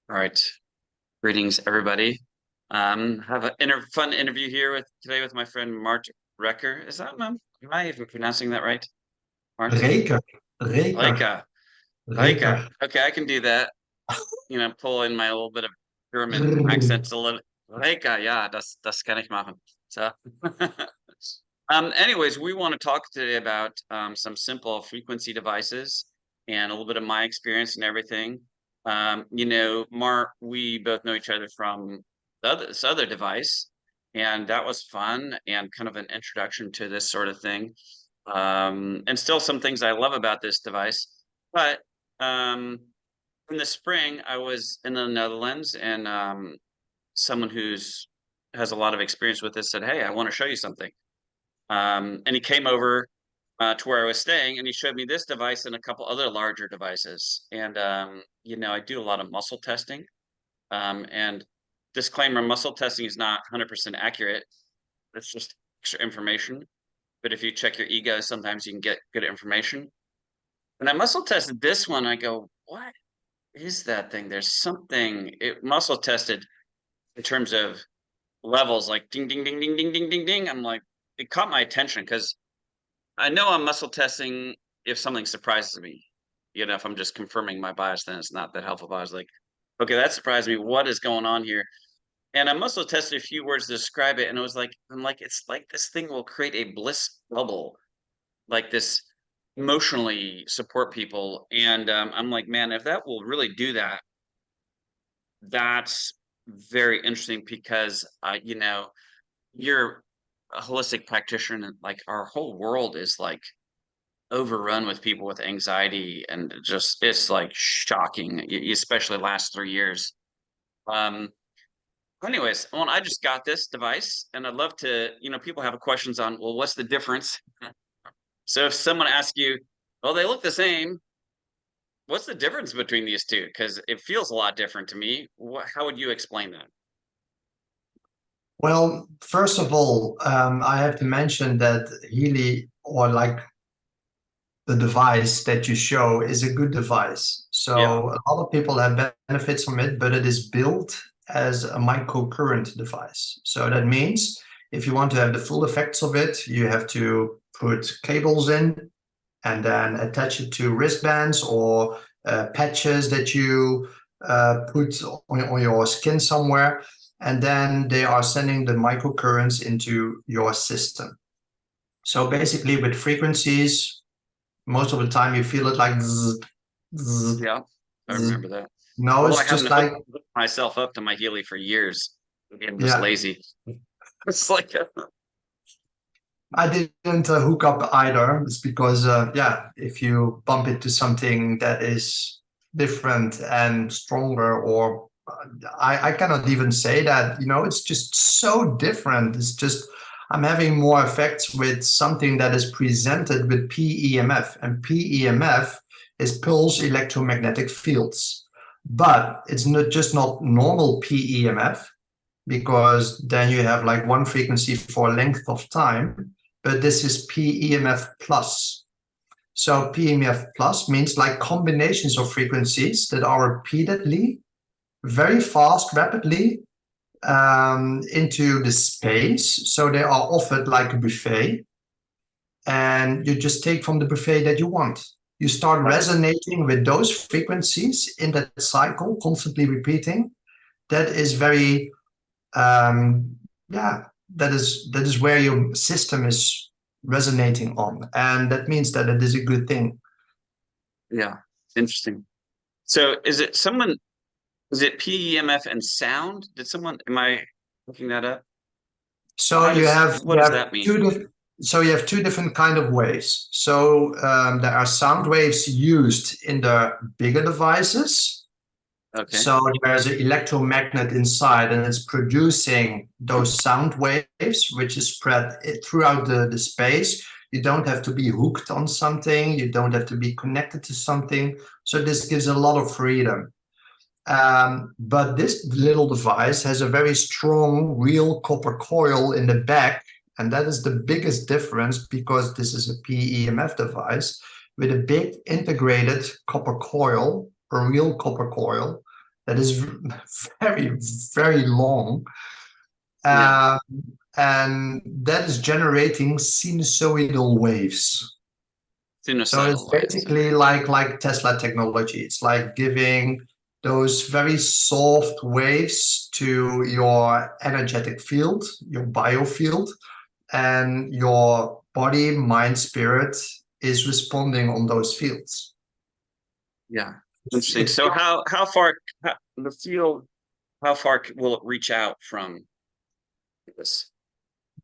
All right. Greetings, everybody. Have a fun interview here today with my friend Mart Recker. Am I even pronouncing that right? Mart? Reker, Reker, Reika. Reika. Reker. Okay, I can do that. Pull in my little bit of German Grrr. accent a little. Reika, ja, das kann ich machen. So, anyways, we want to talk today about some simple frequency devices and a little bit of my experience and everything. Mark, we both know each other from this other device, and that was fun and kind of an introduction to this sort of thing. And still some things I love about this device. But in the spring, I was in the Netherlands, and someone who's has a lot of experience with this said, "Hey, I want to show you something." And he came over to where I was staying, and he showed me this device and a couple other larger devices. And I do a lot of muscle testing. And disclaimer: muscle testing is not 100% accurate. It's just extra information. But if you check your ego, sometimes you can get good information. And I muscle tested this one. I go, what is that thing? There's something. It muscle tested in terms of levels, like ding, ding, ding, ding, ding, ding, ding, ding. I'm like, it caught my attention because I know I'm muscle testing if something surprises me. If I'm just confirming my bias, then it's not that helpful. But I was like, okay, that surprised me. What is going on here? And I muscle tested a few words to describe it, and it was like, it's like this thing will create a bliss bubble, like this emotionally support people. And I'm like, man, if that will really do that, that's very interesting because you're a holistic practitioner, and like our whole world is like overrun with people with anxiety, and it's like shocking, especially last 3 years. Um, anyways, well, I just got this device, and I'd love to, people have questions on, well, what's the difference? So if someone asks you, well, they look the same, what's the difference between these two? Because it feels a lot different to me. How would you explain that? Well, first of all, I have to mention that Healy, or like the device that you show, is a good device. Yeah. So a lot of people have benefits from it, but it is built as a microcurrent device. So that means if you want to have the full effects of it, you have to put cables in and then attach it to wristbands or patches that you put on your skin somewhere. And then they are sending the microcurrents into your system. So basically, with frequencies, most of the time you feel it like zzz, zzz, Yeah, I zzz. remember that. No, Although I it's haven't just like, hooked myself up to my Healy for years. I'm just yeah, lazy. It's like, I didn't hook up either. It's because, yeah, if you bump into something that is different and stronger, or I cannot even say that, it's just so different. It's just, I'm having more effects with something that is presented with PEMF, and PEMF is pulse electromagnetic fields. But it's not normal PEMF, because then you have like one frequency for a length of time, but this is PEMF plus. So PEMF plus means like combinations of frequencies that are repeatedly, very fast, rapidly into the space. So they are offered like a buffet, and you just take from the buffet that you want. You start right. resonating with those frequencies in that cycle, constantly repeating. That is very yeah, that is where your system is resonating on, and that means that it is a good thing. Yeah, interesting. So is it PEMF and sound? Am I looking that up? So What does that mean? you have two different kind of waves. So there are sound waves used in the bigger devices. Okay. So there's an electromagnet inside, and it's producing those sound waves, which is spread throughout the space. You don't have to be hooked on something. You don't have to be connected to something. So this gives a lot of freedom. But this little device has a very strong real copper coil in the back. And that is the biggest difference, because this is a PEMF device with a big integrated copper coil, a real copper coil, that is very, very long. Yeah. Um, and that is generating sinusoidal waves. So it's Sinusoidal waves. basically like Tesla technology. It's like giving those very soft waves to your energetic field, your biofield, and your body, mind, spirit is responding on those fields. Yeah. It's, Interesting. it's So how far the field, how far will it reach out from this?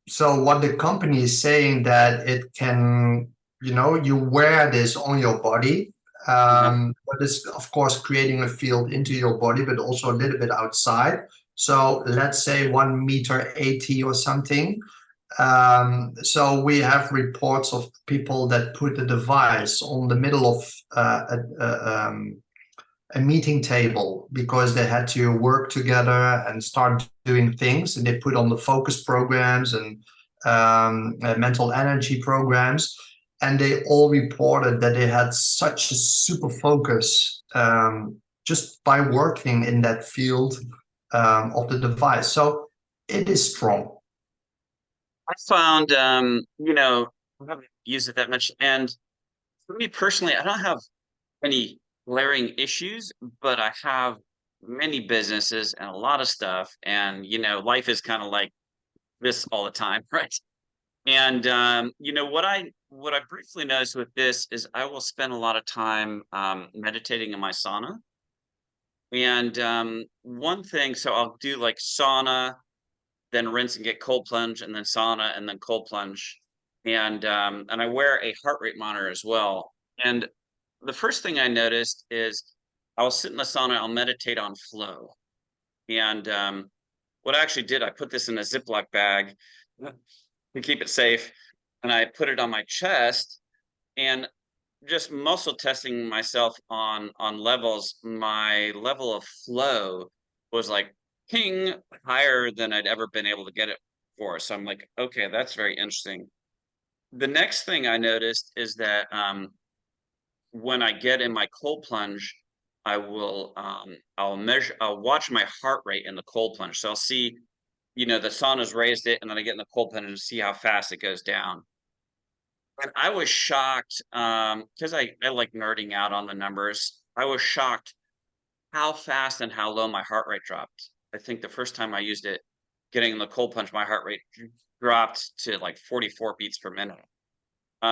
So what the company is saying that it can, you wear this on your body, Uh-huh. but it's of course creating a field into your body, but also a little bit outside. So let's say 1 meter 80 or something. So we have reports of people that put the device on the middle of a meeting table because they had to work together and start doing things, and they put on the focus programs and mental energy programs, and they all reported that they had such a super focus just by working in that field of the device. So it is strong. I found, I haven't used it that much. And for me personally, I don't have any glaring issues, but I have many businesses and a lot of stuff. And, life is kind of like this all the time, right? And what I briefly noticed with this is I will spend a lot of time meditating in my sauna. And one thing, so I'll do like sauna, then rinse and get cold plunge, and then sauna, and then cold plunge. And I wear a heart rate monitor as well. And the first thing I noticed is I'll sit in the sauna, I'll meditate on flow. And what I actually did, I put this in a Ziploc bag to keep it safe, and I put it on my chest, and just muscle testing myself on levels. My level of flow was like ping higher than I'd ever been able to get it for. So I'm like, okay, that's very interesting. The next thing I noticed is that when I get in my cold plunge, I'll watch my heart rate in the cold plunge. So I'll see, the sauna's raised it, and then I get in the cold plunge and see how fast it goes down. And I was shocked, because I like nerding out on the numbers. I was shocked how fast and how low my heart rate dropped. I think the first time I used it, getting in the cold plunge, my heart rate dropped to like 44 beats per minute.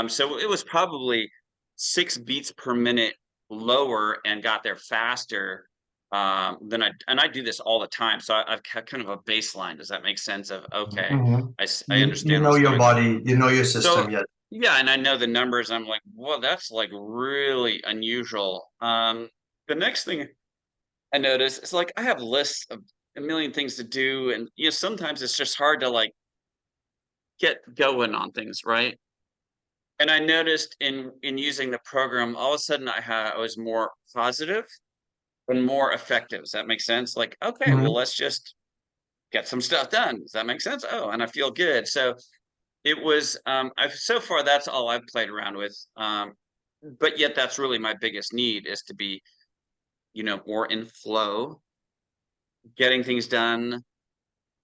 So it was probably 6 beats per minute lower and got there faster than I do this all the time. So I've kind of a baseline. Does that make sense of, okay, Mhm. I You understand know what's your going on. body, you know your So system yet. yeah, and I know the numbers. I'm like, well, that's like really unusual. The next thing I notice is like I have lists of a million things to do, and sometimes it's just hard to like get going on things, right? And I noticed in using the program, all of a sudden I was more positive and more effective. Does that make sense? Like, okay, well, Mhm. let's just get some stuff done. Does that make sense? Oh, and I feel good. So it was I've so far that's all I've played around with. But yet that's really my biggest need is to be, more in flow, getting things done,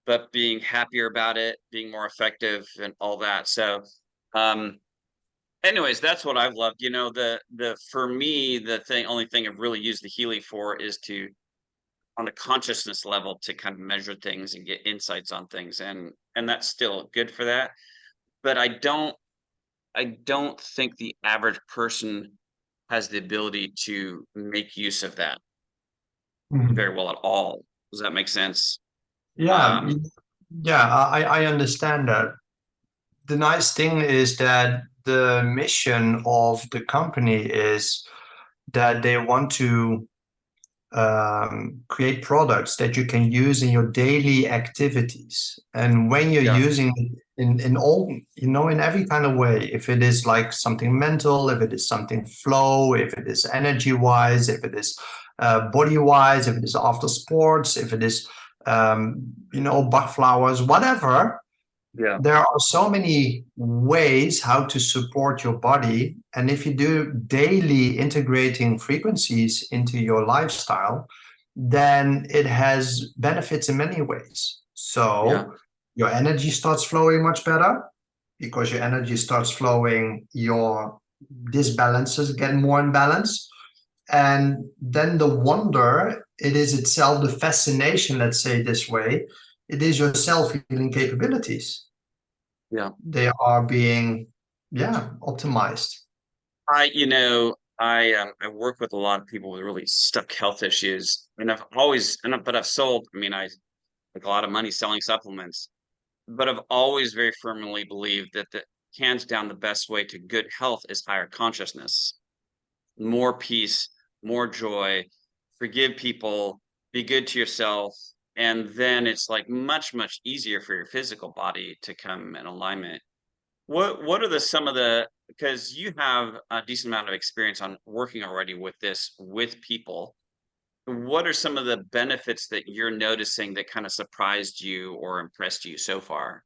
but being happier about it, being more effective and all that. So um anyways, that's what I've loved. The for me, only thing I've really used the Healy for is to on a consciousness level to kind of measure things and get insights on things, and that's still good for that. But I don't think the average person has the ability to make use of that Mhm. very well at all. Does that make sense? Yeah, Um, yeah, I understand that. The nice thing is that the mission of the company is that they want to create products that you can use in your daily activities. And when you're yeah, using it in all, in every kind of way, if it is like something mental, if it is something flow, if it is energy wise, if it is body wise, if it is after sports, if it is, buck flowers, whatever, yeah, there are so many ways how to support your body. And if you do daily integrating frequencies into your lifestyle, then it has benefits in many ways. Yeah. So your energy starts flowing much better. Because your energy starts flowing, your disbalances get more in balance. And then the wonder, it is itself the fascination, let's say this way, it is your self-healing capabilities. Yeah. They are being, yeah, optimized. I work with a lot of people with really stuck health issues, and but I've sold. I mean, I like a lot of money selling supplements, but I've always very firmly believed that the hands down the best way to good health is higher consciousness, more peace, more joy, forgive people, be good to yourself, and then it's like much easier for your physical body to come in alignment. What are the some of the because you have a decent amount of experience on working already with this with people. What are some of the benefits that you're noticing that kind of surprised you or impressed you so far?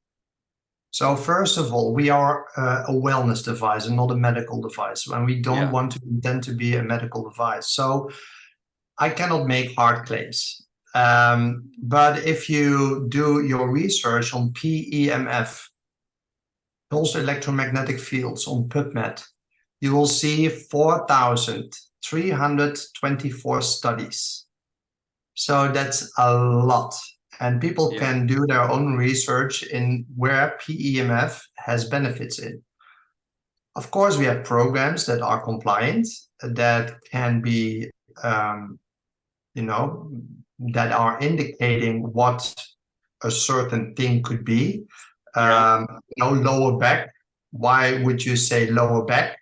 So first of all, we are a wellness device and not a medical device, and we don't Yeah, want to intend to be a medical device. So I cannot make hard claims. But if you do your research on PEMF, pulse electromagnetic fields on PubMed, you will see 4,324 studies. So that's a lot. And people yeah, can do their own research in where PEMF has benefits in. Of course, we have programs that are compliant, that can be, um, you know, that are indicating what a certain thing could be. yeah, Lower back. Why would you say lower back?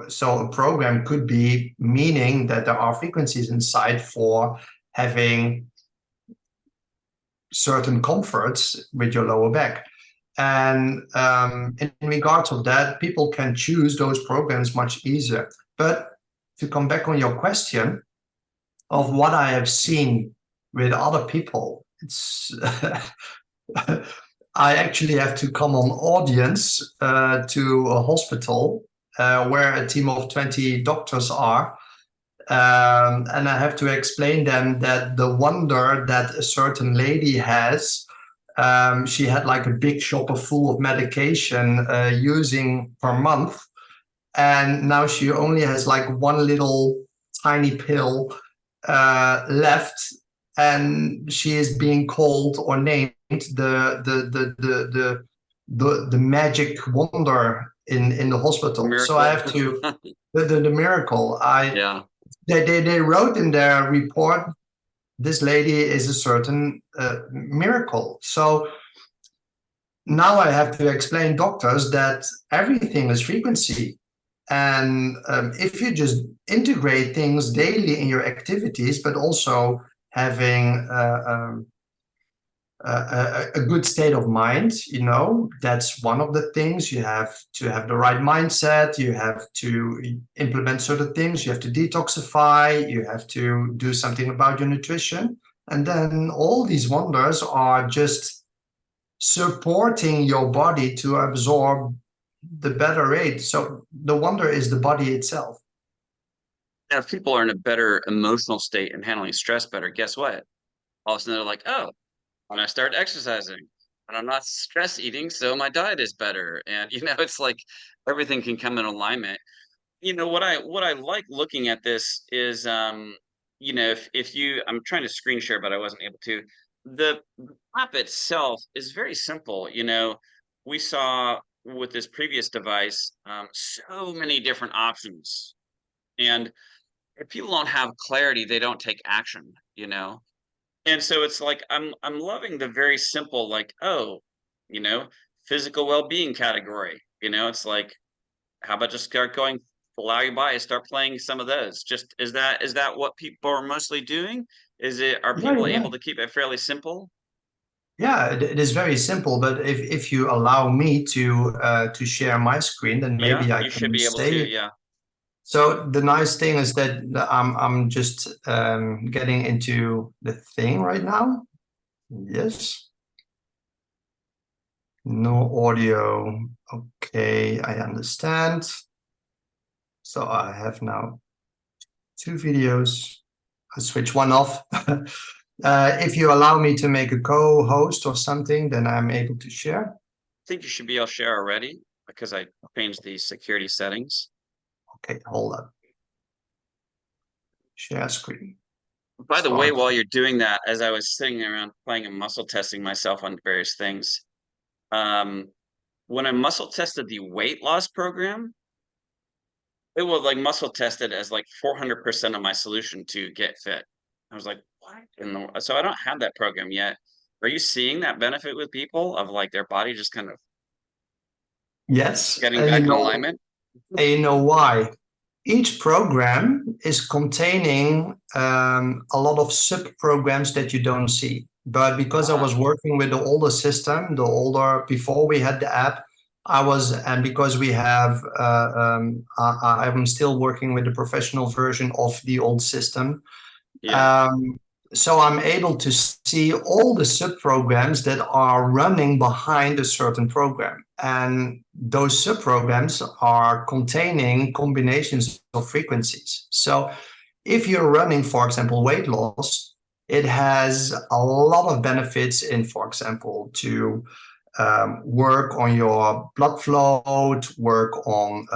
So a program could be meaning that there are frequencies inside for having certain comforts with your lower back. And in regards of that, people can choose those programs much easier. But to come back on your question of what I have seen with other people, it's I actually have to come on audience to a hospital where a team of 20 doctors are. And I have to explain them that the wonder that a certain lady has, she had like a big shopper full of medication using per month. And now she only has like one little tiny pill left, and she is being called or named the magic wonder in the hospital. So I miracle. have to the miracle. I Yeah, they wrote in their report, this lady is a certain miracle. So now I have to explain doctors that everything is frequency. And if you just integrate things daily in your activities, but also having a good state of mind, that's one of the things. You have to have the right mindset. You have to implement certain things. You have to detoxify. You have to do something about your nutrition. And then all these wonders are just supporting your body to absorb the better rate. So the wonder is the body itself. if people are in a better emotional state and handling stress better, guess what? All of a sudden they're like, oh, when I start exercising and I'm not stress eating, so my diet is better. And it's like everything can come in alignment. What I like looking at this is if you I'm trying to screen share, but I wasn't able to. The app itself is very simple. We saw with this previous device so many different options. And if people don't have clarity, they don't take action. And so it's like I'm loving the very simple, like, oh, you know, physical well-being category. It's like, how about just start going allow your body, start playing some of those. Just is that what people are mostly doing? Are Yeah, people yeah. able to keep it fairly simple? Yeah, it is very simple, but if you allow me to share my screen, then Yeah, maybe I you should can be able to. say. Yeah. So the nice thing is that I'm just getting into the thing right now. Yes, no audio. Okay, I understand. So I have now two videos. I'll switch one off. If you allow me to make a co-host or something, then I'm able to share. I think you should be able to share already because I changed the security settings. Okay, hold up. Share screen. By the way, Start. while you're doing that, as I was sitting around playing and muscle testing myself on various things, when I muscle tested the weight loss program, it was like muscle tested as like 400% of my solution to get fit. I was like, what? So I don't have that program yet. Are you seeing that benefit with people of like their body just kind of Yes, getting back in alignment? and you know why? Each program is containing a lot of sub-programs that you don't see. But because I was working with the older system, before we had the app, and because we have, I'm still working with the professional version of the old system. Yeah. So I'm able to see all the sub-programs that are running behind a certain program. And those sub-programs are containing combinations of frequencies. So if you're running, for example, weight loss, it has a lot of benefits in, for example, to work on your blood flow, to work on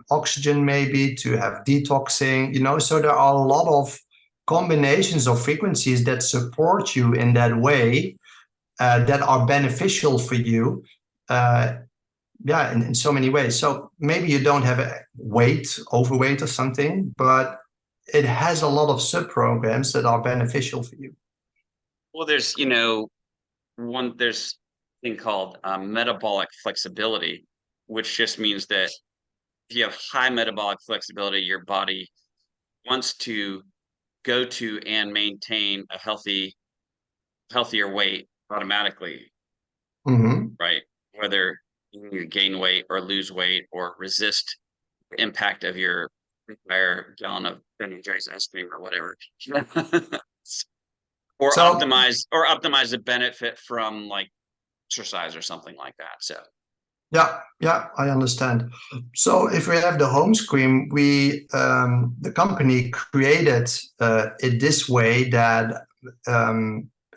oxygen, maybe to have detoxing, so there are a lot of combinations of frequencies that support you in that way, that are beneficial for you, in so many ways. So maybe you don't have a overweight or something, but it has a lot of sub-programs that are beneficial for you. Well, there's there's a thing called metabolic flexibility, which just means that if you have high metabolic flexibility, your body wants to go to and maintain a healthier weight automatically, right? Whether you gain weight or lose weight or resist the impact of your entire gallon of Ben & Jerry's ice cream or whatever. Or optimize the benefit from like exercise or something like that. So yeah, I understand. So if we have the home screen, the company created it this way that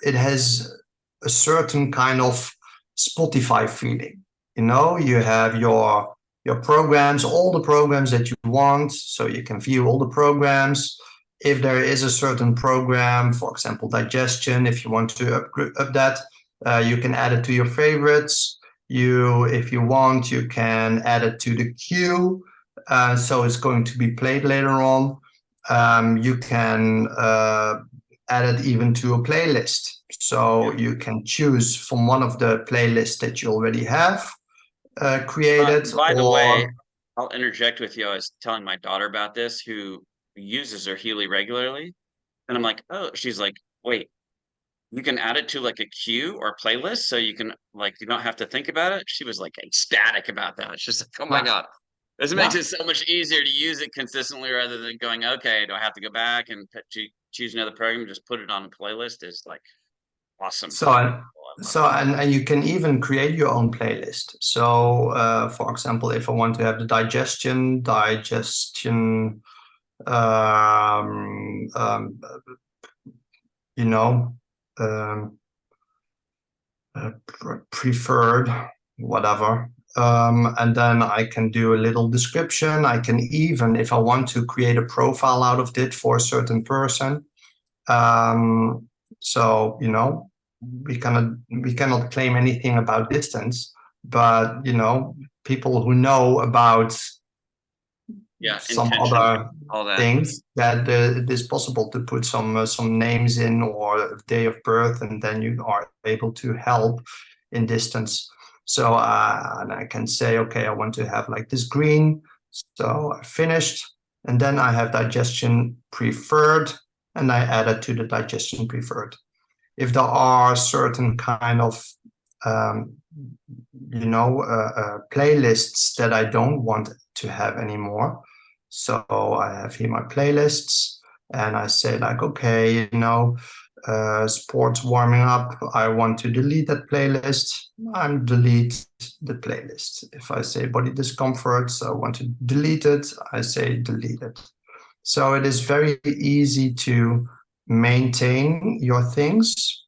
it has a certain kind of Spotify feeling. You have your programs, all the programs that you want, so you can view all the programs. If there is a certain program, for example, digestion, if you want to up that, you can add it to your favorites. If you want, you can add it to the queue, so it's going to be played later on. You can add it even to a playlist, so you can choose from one of the playlists that you already have created. By the way, I'll interject with you. I was telling my daughter about this, who uses her Healy regularly, and I'm like, oh, she's like, wait, you can add it to like a queue or playlist, so you can like you don't have to think about it. She was like ecstatic about that. She's like, oh my God, this makes it so much easier to use it consistently rather than going, okay, do I have to go back and choose another program? Just put it on a playlist is like awesome. And you can even create your own playlist. So, for example, if I want to have the digestion, preferred, whatever. And then I can do a little description. I can even, if I want to, create a profile out of it for a certain person. So, we cannot claim anything about distance, but people who know about some other things, that it is possible to put some names in or day of birth, and then you are able to help in distance. So and I can say, okay, I want to have like this green, so I finished, and then I have digestion preferred, and I add it to the digestion preferred. If there are certain kind of playlists that I don't want to have anymore, so I have here my playlists, and I say like, okay, sports warming up, I want to delete that playlist, I'm delete the playlist. If I say body discomforts, I want to delete it, I say delete it. So it is very easy to maintain your things.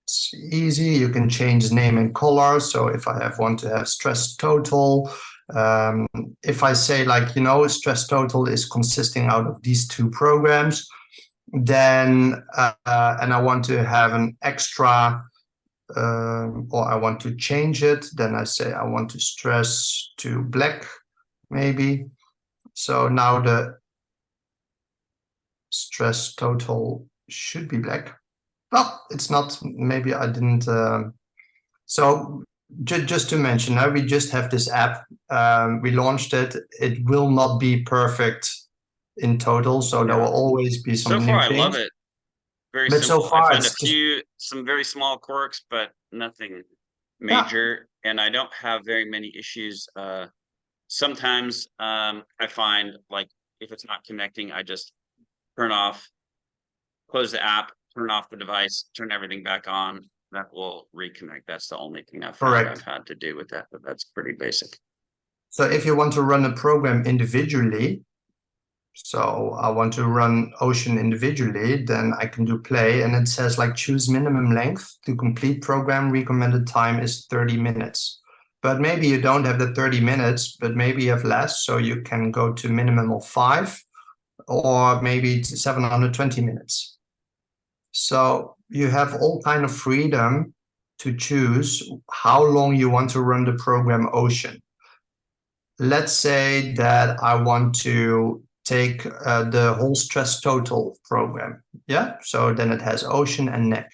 It's easy. You can change name and color. So if I want to have stress total, if I say like, stress total is consisting out of these two programs, then and I want to have an extra or I want to change it, then I say I want to stress to black, maybe. So now the stress total should be black. Well, it's not. Maybe I didn't. So just to mention, we just have this app. We launched it. It will not be perfect in total, so there will always be So some far, new I love things. it. Very But so simple. I far, found it's just some very small quirks, but nothing yeah, major. And I don't have very many issues. Sometimes I find like if it's not connecting, I just turn off, close the app, turn off the device, turn everything back on. That will reconnect. That's the only thing I've found I've correct. had to do with that, but that's pretty basic. So if you want to run a program individually, so I want to run Ocean individually, then I can do play, and it says like choose minimum length to complete program. Recommended time is 30 minutes. But maybe you don't have the 30 minutes, but maybe you have less, so you can go to minimum of 5 or maybe 720 minutes. So you have all kind of freedom to choose how long you want to run the program Ocean. Let's say that I want to take the whole stress total program. Yeah. So then it has Ocean and neck.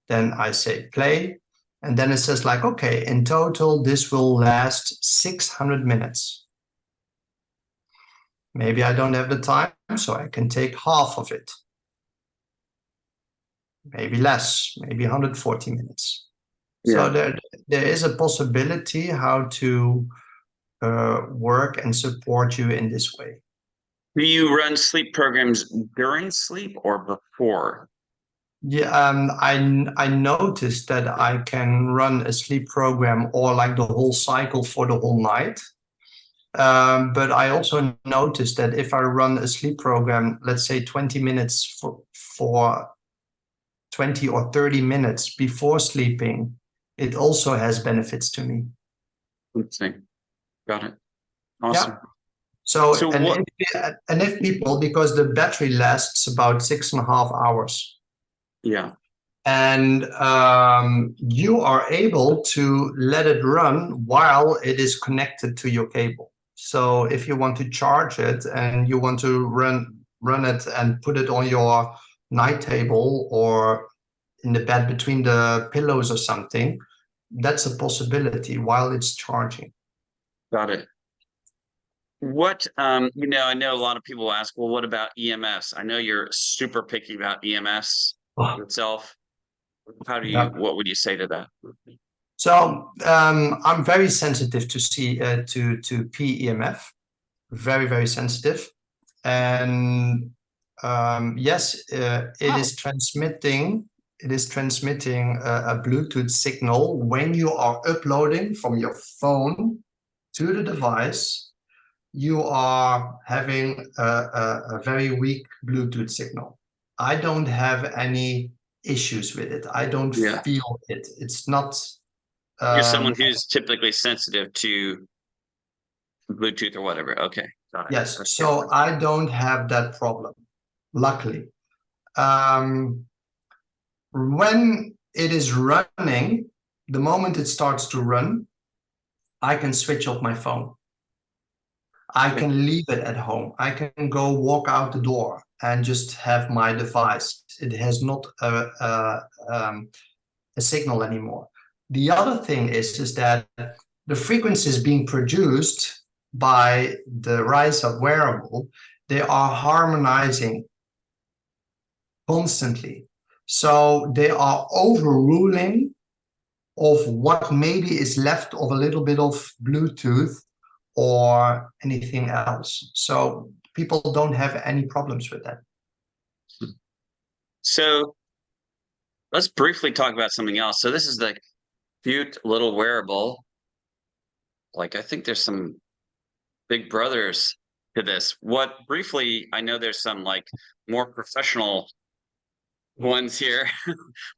Then I say play. And then it says like, okay, in total, this will last 600 minutes. Maybe I don't have the time, so I can take half of it. Maybe less, maybe 140 minutes. So there is a possibility how to work and support you in this way. Do you run sleep programs during sleep or before? Yeah, I noticed that I can run a sleep program or like the whole cycle for the whole night. But I also noticed that if I run a sleep program, let's say 20 minutes for 20 or 30 minutes before sleeping, it also has benefits to me. Interesting. Got it. Yeah. Awesome. So, So what? and if people, because the battery lasts about 6.5 hours, Yeah. and you are able to let it run while it is connected to your cable. So if you want to charge it and you want to run it and put it on your night table or in the bed between the pillows or something, that's a possibility while it's charging. Got it. What I know a lot of people ask, well, what about EMS? I know you're super picky about EMS Oh, itself. yeah. What would you say to that? So I'm very sensitive to to PEMF, very sensitive, and yes, it is transmitting. It is transmitting a Bluetooth signal when you are uploading from your phone to the device. You are having a very weak Bluetooth signal. I don't have any issues with it. I don't Yeah. feel it. It's not. You're someone Um, who's typically sensitive to Bluetooth or whatever. Okay. Got it. yes, That's good. so I don't have that problem, luckily. Um, when it is running, the moment it starts to run, I can switch off my phone. I Okay. can leave it at home. I can go walk out the door and just have my device. It has not a signal anymore. The other thing is that the frequencies being produced by the Ryse wearable, they are harmonizing constantly. So they are overruling of what maybe is left of a little bit of Bluetooth or anything else. So people don't have any problems with that. So let's briefly talk about something else. So this is the cute little wearable. Like I think there's some big brothers to this. What briefly, I know there's some like more professional ones here.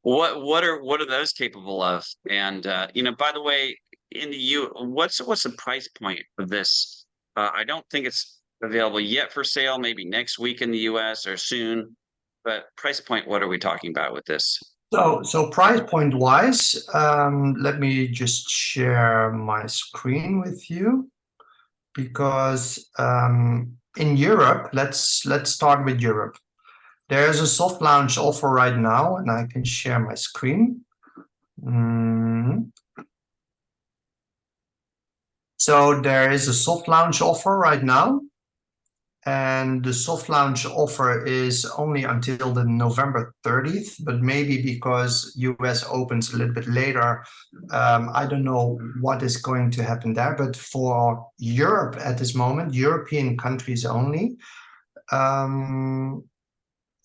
What are those capable of? And by the way, in the what's the price point of this? I don't think it's available yet for sale. Maybe next week in the US or soon. But price point, what are we talking about with this? So price point wise, let me just share my screen with you, because in Europe, let's start with Europe. There's a soft launch offer right now, and I can share my screen. So there is a soft launch offer right now, and the soft launch offer is only until the November 30th, but maybe because US opens a little bit later, I don't know what is going to happen there. But for Europe at this moment, European countries only,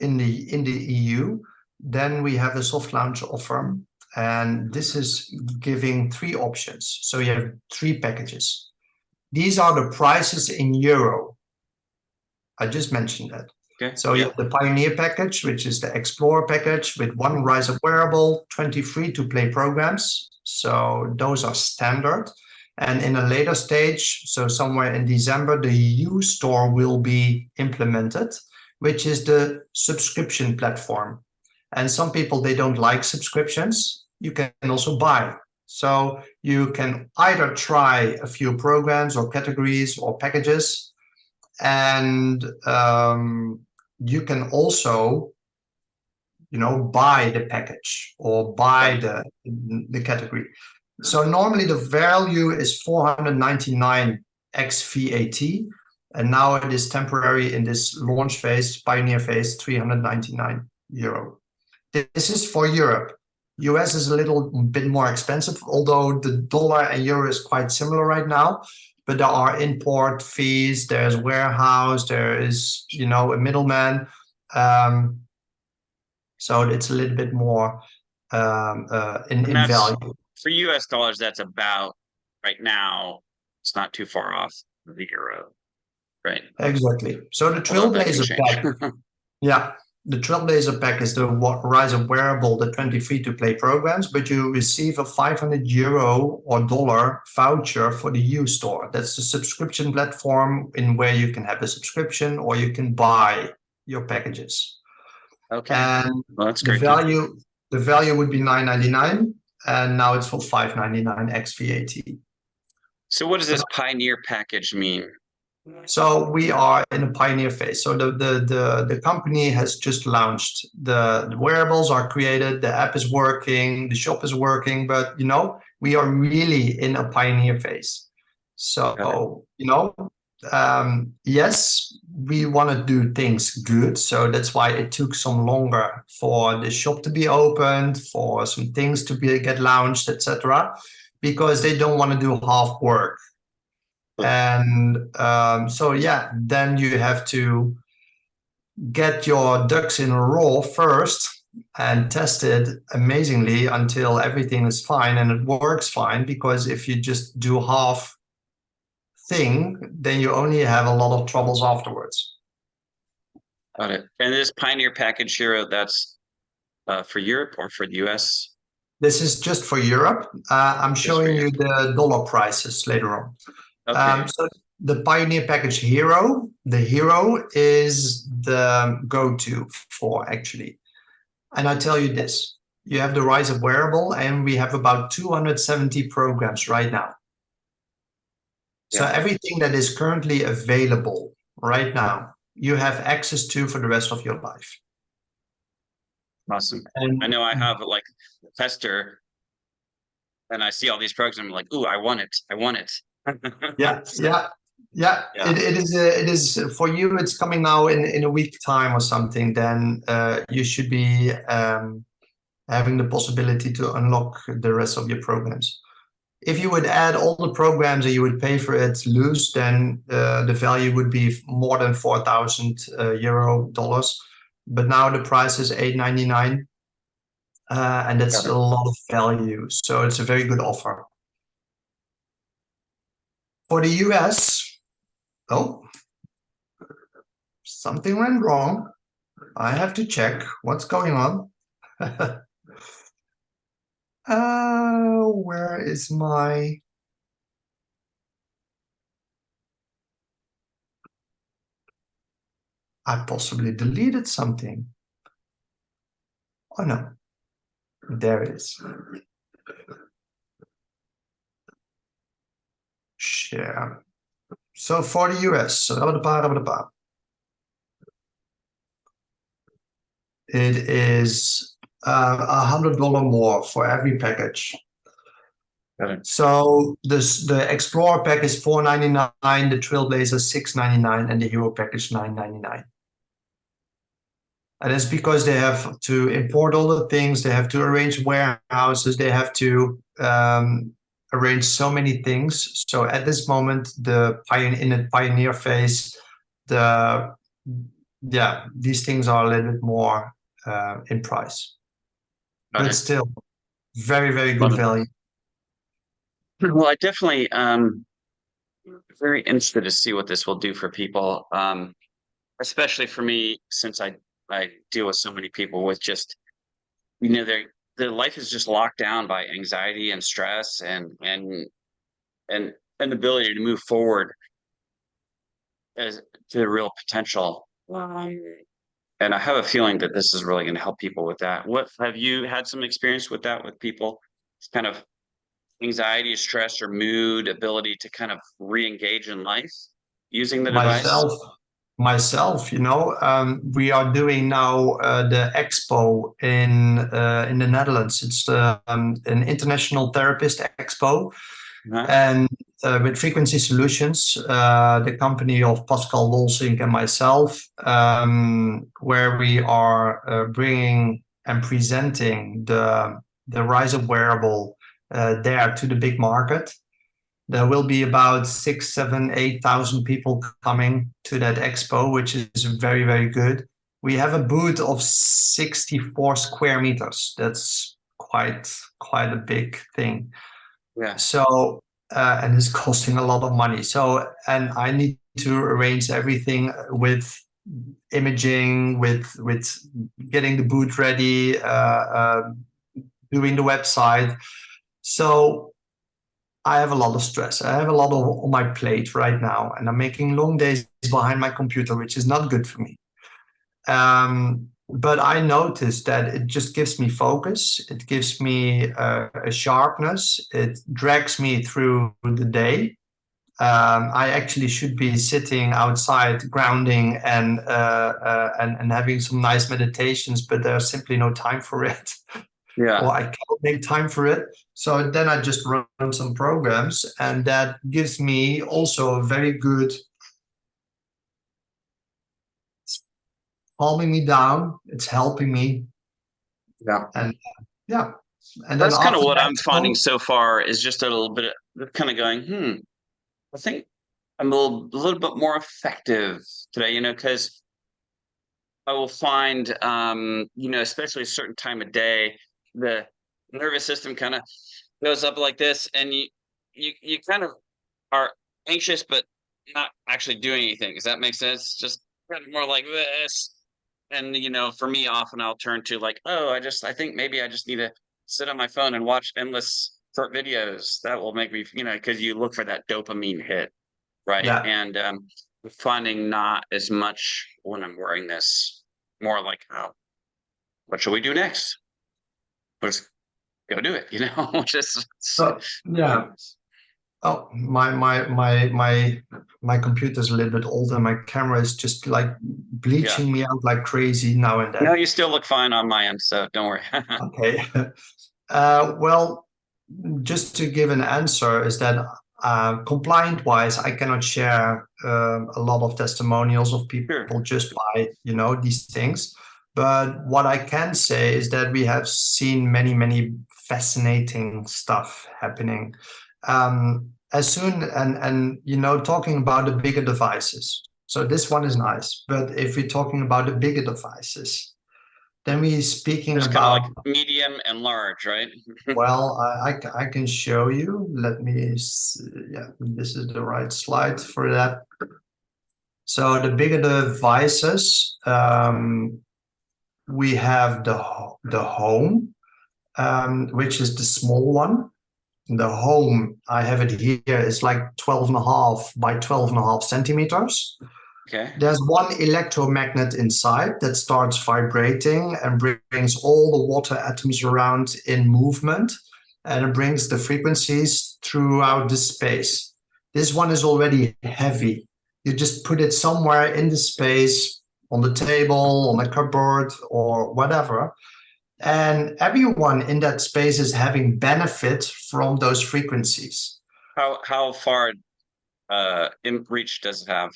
in the EU, then we have a soft launch offer, and this is giving 3 options. So you have 3 packages. These are the prices in euro. I just mentioned that. Okay. So you have the Pioneer package, which is the Explorer package with 1 Ryse wearable, 20 free-to-play programs. So those are standard. And in a later stage, so somewhere in December, the EU store will be implemented, which is the subscription platform. And some people, they don't like subscriptions. You can also buy. So you can either try a few programs or categories or packages, and you can also, buy the package or buy the category. So normally the value is 499 ex VAT, and now it is temporary in this launch phase, pioneer phase, 399 euro. This is for Europe. US is a little bit more expensive, although the dollar and euro is quite similar right now. But there are import fees, there's warehouse, there is, a middleman. So it's a little bit more in value. For US dollars, that's about, right now, it's not too far off the euro, right? Exactly. So the Trailblazer pack, yeah, the Trailblazer pack is the Ryse wearable, the 20 free-to-play programs, but you receive a 500 euro or dollar voucher for the U store. That's the subscription platform in where you can have a subscription or you can buy your packages. Okay. And well, that's the great. The value would be $9.99, and now it's for $5.99 ex VAT. So what does this Pioneer package mean? So we are in a pioneer phase. So the company has just launched. The wearables are created, the app is working, the shop is working, but we are really in a pioneer phase. So yes, we want to do things good. So that's why it took some longer for the shop to be opened, for some things to get launched, etc., because they don't want to do half work. And so yeah, then you have to get your ducks in a row first and test it amazingly until everything is fine and it works fine. Because if you just do half thing, then you only have a lot of troubles afterwards. Got it. And this Pioneer package here, that's for Europe or for the US? This is just for Europe. I'm showing you the dollar prices later on. Okay. So the Pioneer package Hero, the Hero is the go-to for actually. And I tell you this, you have the Ryse wearable, and we have about 270 programs right now. So everything that is currently available right now, you have access to for the rest of your life. Awesome. And I know I have like a tester, and I see all these programs. I'm like, ooh, I want it. I want it. Yeah. It is for you. It's coming now in a week time or something. Then you should be having the possibility to unlock the rest of your programs. If you would add all the programs and you would pay for it loose, then the value would be more than 4,000 euro dollars. But now the price is $8.99, and that's a lot of value. So it's a very good offer. For the US, something went wrong. I have to check what's going on. Where is my... I possibly deleted something. Oh no, there it is. Share. So for the US, it is $100 more for every package. So the Explorer pack is $4.99, the Trailblazer $6.99, and the Hero package $9.99. And it's because they have to import all the things, they have to arrange warehouses, they have to arrange so many things. So at this moment, in the pioneer phase, these things are a little bit more in price, but still very, very good value. Well, I definitely very interested to see what this will do for people, especially for me, since I deal with so many people with just, their life is just locked down by anxiety and stress and ability to move forward as to the real potential. And I have a feeling that this is really going to help people with that. What have you had some experience with that with people? It's kind of anxiety, stress, or mood ability to kind of re-engage in life using the device? Myself, we are doing now the expo in the Netherlands. It's an international therapist expo, and with Frequency Solutions, the company of Pascal Wolsink and myself, where we are bringing and presenting the Ryse wearable there to the big market. There will be about 6,000, 7,000, 8,000 people coming to that expo, which is very, very good. We have a booth of 64 square meters. That's quite a big thing. Yeah. So, and it's costing a lot of money. So, and I need to arrange everything with imaging, with getting the booth ready, doing the website. So I have a lot of stress. I have a lot on my plate right now, and I'm making long days behind my computer, which is not good for me. But I noticed that it just gives me focus. It gives me a sharpness. It drags me through the day. I actually should be sitting outside, grounding and having some nice meditations, but there's simply no time for it. Yeah. Or I can't make time for it. So then I just run some programs, and that gives me also a very good calming me down. It's helping me. Yeah. And yeah. And that's kind of what I'm so, finding so far is just a little bit of kind of going, I think I'm a little bit more effective today, because I will find, especially a certain time of day, the nervous system kind of goes up like this, and you kind of are anxious, but not actually doing anything. Does that make sense? Just kind of more like this. And, for me, often I'll turn to like, I think maybe I just need to sit on my phone and watch endless short videos. That will make me, because you look for that dopamine hit. Right. yeah. And finding not as much when I'm wearing this, more like, what should we do next? Let's go do it, just yeah. Oh, my computer's a little bit older. My camera is just like bleaching me out like crazy now and then. No, you still look fine on my end, so don't worry. Okay. Well, just to give an answer is that compliant wise, I cannot share a lot of testimonials of people just by, these things. But what I can say is that we have seen many, many fascinating stuff happening. As soon and talking about the bigger devices. So this one is nice, but if we're talking about the bigger devices, then we're speaking There's about kind of like medium and large, right? well, I can show you. Let me see. Yeah, this is the right slide for that. So the bigger devices, we have the home, which is the small one. The home, I have it here, is like 12.5 by 12.5 centimeters. Okay. There's one electromagnet inside that starts vibrating and brings all the water atoms around in movement, and it brings the frequencies throughout the space. This one is already heavy. You just put it somewhere in the space, on the table, on a cupboard, or whatever. And everyone in that space is having benefit from those frequencies. How far in reach does it have?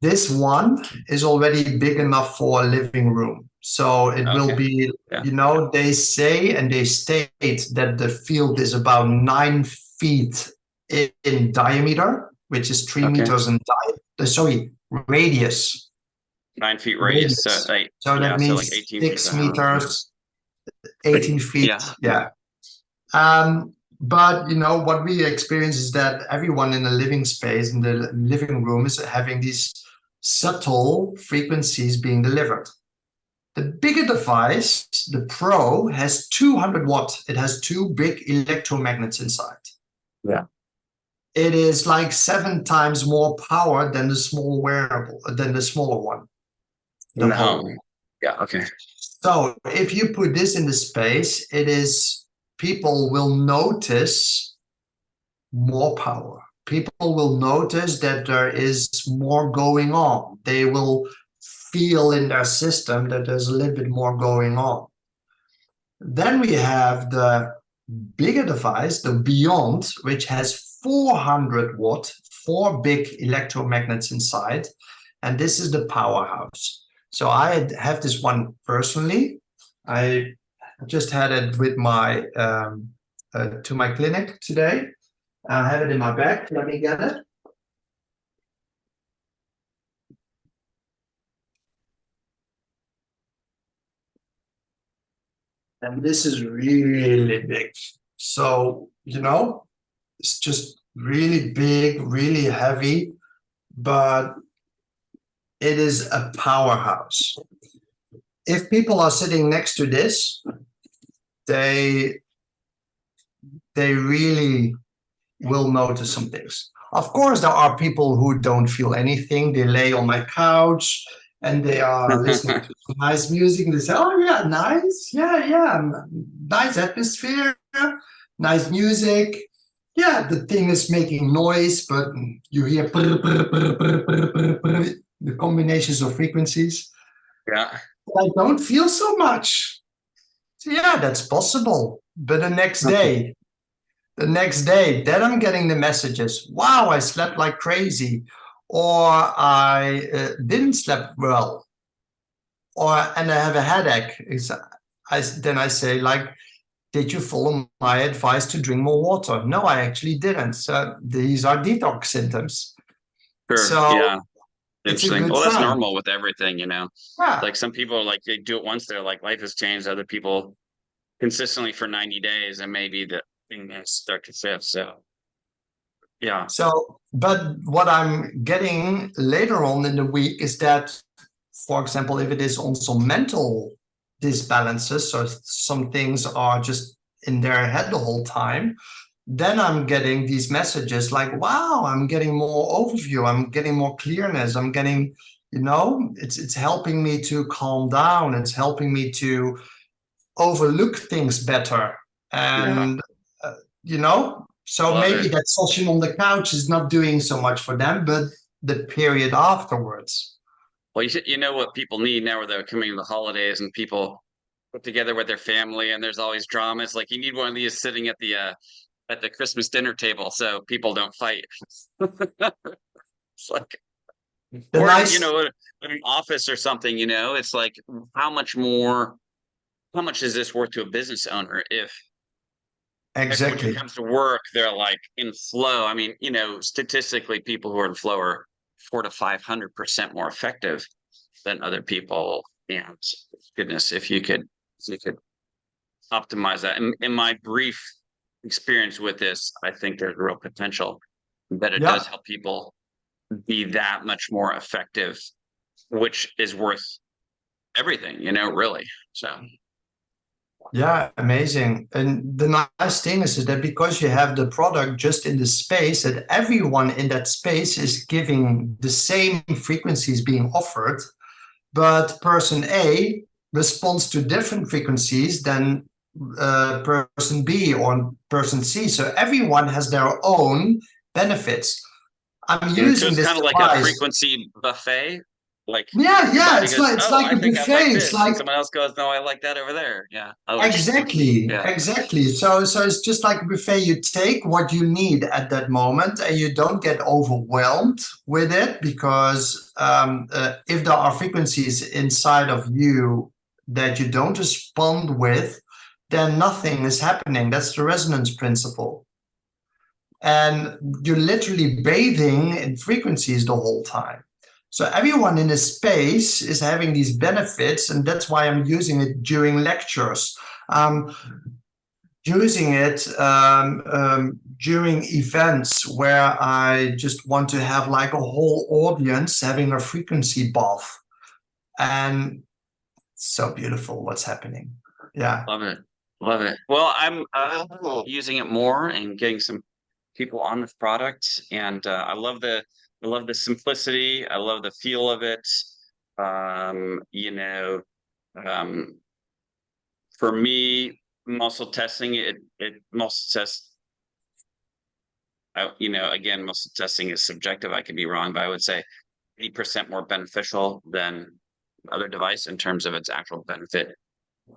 This one is already big enough for a living room. So it will Okay. be, Yeah. they say and they state that the field is about 9 feet in diameter, which is 3 meters in radius. 9 feet radius. So Radius. So that so like means 18 feet six diameter. meters, 18 feet. Yeah. Yeah. But what we experience is that everyone in the living space, in the living room, is having these subtle frequencies being delivered. The bigger device, the Pro, has 200 watts. It has two big electromagnets inside. Yeah. It is like 7 times more power than the small wearable, than the smaller one. The No. home. Yeah. Okay. So if you put this in the space, people will notice more power. People will notice that there is more going on. They will feel in their system that there's a little bit more going on. Then we have the bigger device, the Beyond, which has 400 watt, 4 big electromagnets inside. And this is the powerhouse. So I have this one personally. I just had it with my to my clinic today. I have it in my bag. Let me get it. And this is really big. So, it's just really big, really heavy, but it is a powerhouse. If people are sitting next to this, they really will notice some things. Of course, there are people who don't feel anything. They lay on my couch and they are listening to nice music. And they say, "Oh yeah, nice, yeah, nice atmosphere, nice music. Yeah, the thing is making noise, but you hear the combinations of frequencies. Yeah. I don't feel so much. So yeah, that's possible. But the next day, then I'm getting the messages. Wow, I slept like crazy, or I didn't sleep well, and I have a headache. Then I say, like, did you follow my advice to drink more water? No, I actually didn't. So these are detox symptoms. Sure. So Yeah. it's a Interesting. good Well, that's sign. normal with everything, Yeah. Like some people like they do it once, they're like life has changed. Other people consistently for 90 days and maybe the thing will start to shift. So yeah. So, but what I'm getting later on in the week is that, for example, if it is on some mental disbalances, so some things are just in their head the whole time, then I'm getting these messages like, wow, I'm getting more overview, I'm getting more clearness, I'm getting, it's helping me to calm down, it's helping me to overlook things better. Yeah. And, you know, so Love maybe it. that session on the couch is not doing so much for them, but the period afterwards. Well, you know what people need now, where they're coming to the holidays and people put together with their family and there's always drama. It's like you need one of these sitting at the Christmas dinner table so people don't fight. It's like, The or nice, in an office or something, it's like how much is this worth to a business owner if everyone who exactly. comes to work, they're like in flow. I mean, statistically, people who are in flow are 400 to 500% more effective than other people. And goodness, if you could optimize that. In my brief experience with this, I think there's real potential that it Yeah. does help people be that much more effective, which is worth everything, you know, really. So Yeah, amazing. And the nice thing is that because you have the product just in the space, that everyone in that space is giving the same frequencies being offered, but person A responds to different frequencies than person B or person C. So everyone has their own benefits. I'm so using it's this kind of like a device. frequency buffet. Like Yeah, somebody goes, it's "Oh, like I a think I buffet. like It's this," and like someone else goes, "No, I like that over there." Yeah. Oh, interesting. exactly, Yeah. exactly. So it's just like a buffet. You take what you need at that moment, and you don't get overwhelmed with it because if there are frequencies inside of you that you don't respond with, then nothing is happening. That's the resonance principle, and you're literally bathing in frequencies the whole time. So everyone in a space is having these benefits, and that's why I'm using it during lectures. Um, Using it during events where I just want to have like a whole audience having a frequency bath. And so beautiful what's happening. Yeah. Love it. Love it. Well, I'm using it more and getting some people on this product, and I love the simplicity. I love the feel of it. You know, um, for me, muscle testing it muscle test. You know, again, muscle testing is subjective. I could be wrong, but I would say 80% more beneficial than other device in terms of its actual benefit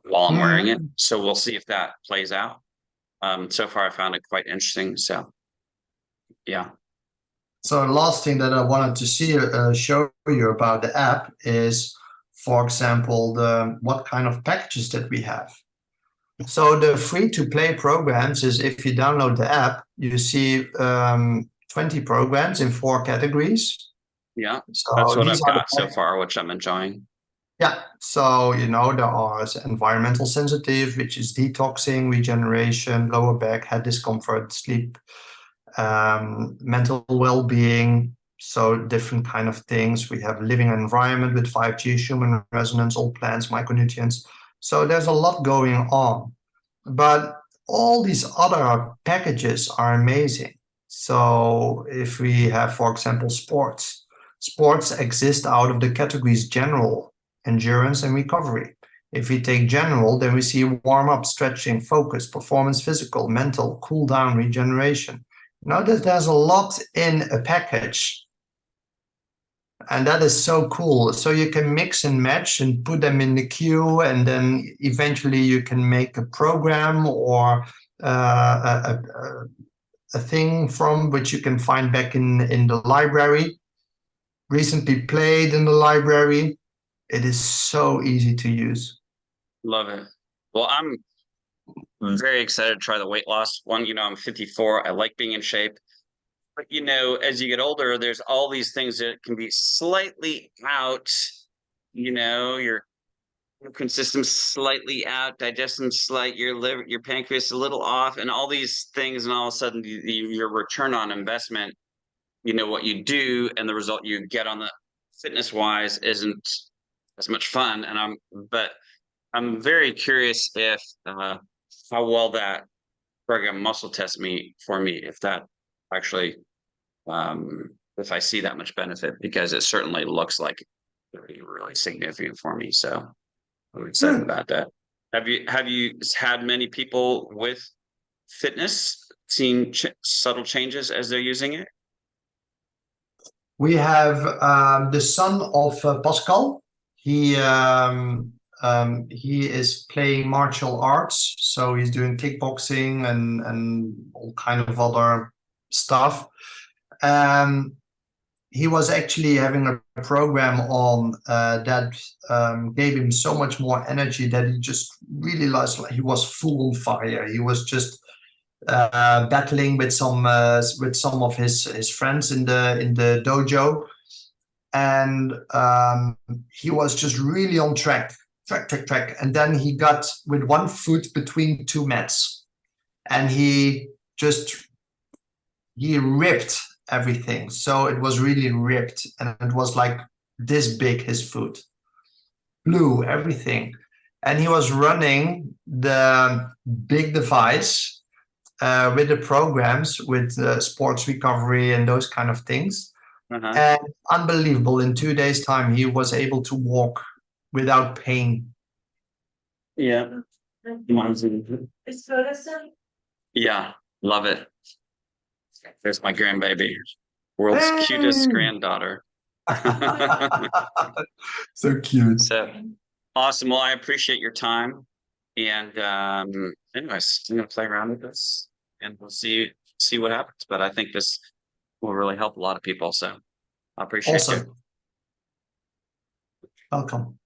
while I'm wearing it. Mhm. So we'll see if that plays out. So far, I found it quite interesting. So yeah, So last thing that I wanted to show you about the app is, for example, the what kind of packages that we have. So the free to play programs is if you download the app, you see 20 programs in 4 categories. yeah, that's So what these I've are got so the far, which I'm enjoying. yeah. So there are environmental sensitive, which is detoxing, regeneration, lower back, head discomfort, sleep, mental well-being. So different kind of things. We have living environment with 5G, human resonance, all plants, micronutrients. So there's a lot going on. But all these other packages are amazing. So if we have, for example, sports exist out of the categories general, endurance, and recovery. If we take general, then we see warm up, stretching, focus, performance, physical, mental, cool down, regeneration. Notice there's a lot in a package, and that is so cool. So you can mix and match and put them in the queue, and then eventually you can make a program or a thing from which you can find back in the library. Recently played in the library. It is so easy to use. Love it. Well, I'm very excited to try the weight loss one. You know, I'm 54. I like being in shape. But you know, as you get older, there's all these things that can be slightly out. You know, your endocrine system's slightly out, digestion slight, your liver, your pancreas a little off, and all these things, and all of a sudden, your return on investment, you know, what you do and the result you get on the fitness wise isn't as much fun. But I'm very curious if how well that program muscle test me for me, if that actually if I see that much benefit, because it certainly looks like really, really significant for me. So I'm excited Good. about that. Have you had many people with fitness seen subtle changes as they're using it? We have the son of Pascal. He is playing martial arts, so he's doing kickboxing and all kind of other stuff. Um, he was actually having a program on that gave him so much more energy that he just really lost. He was full on fire. He was just battling with some of his friends in the dojo, and he was just really on track. And then he got with one foot between two mats, and he ripped everything. So it was really ripped, and it was like this big his foot. flu, everything. And he was running the big device with the programs, with sports recovery and those kind of things. Uh-huh. And unbelievable, in 2 days' time, he was able to walk without pain. Yeah. Yeah, love it. There's my grandbaby, world's cutest Hey! granddaughter. So cute. So awesome. Well, I appreciate your time. And anyways, I'm gonna play around with this and we'll see what happens. But I think this will really help a lot of people. So I appreciate you. Awesome. Welcome.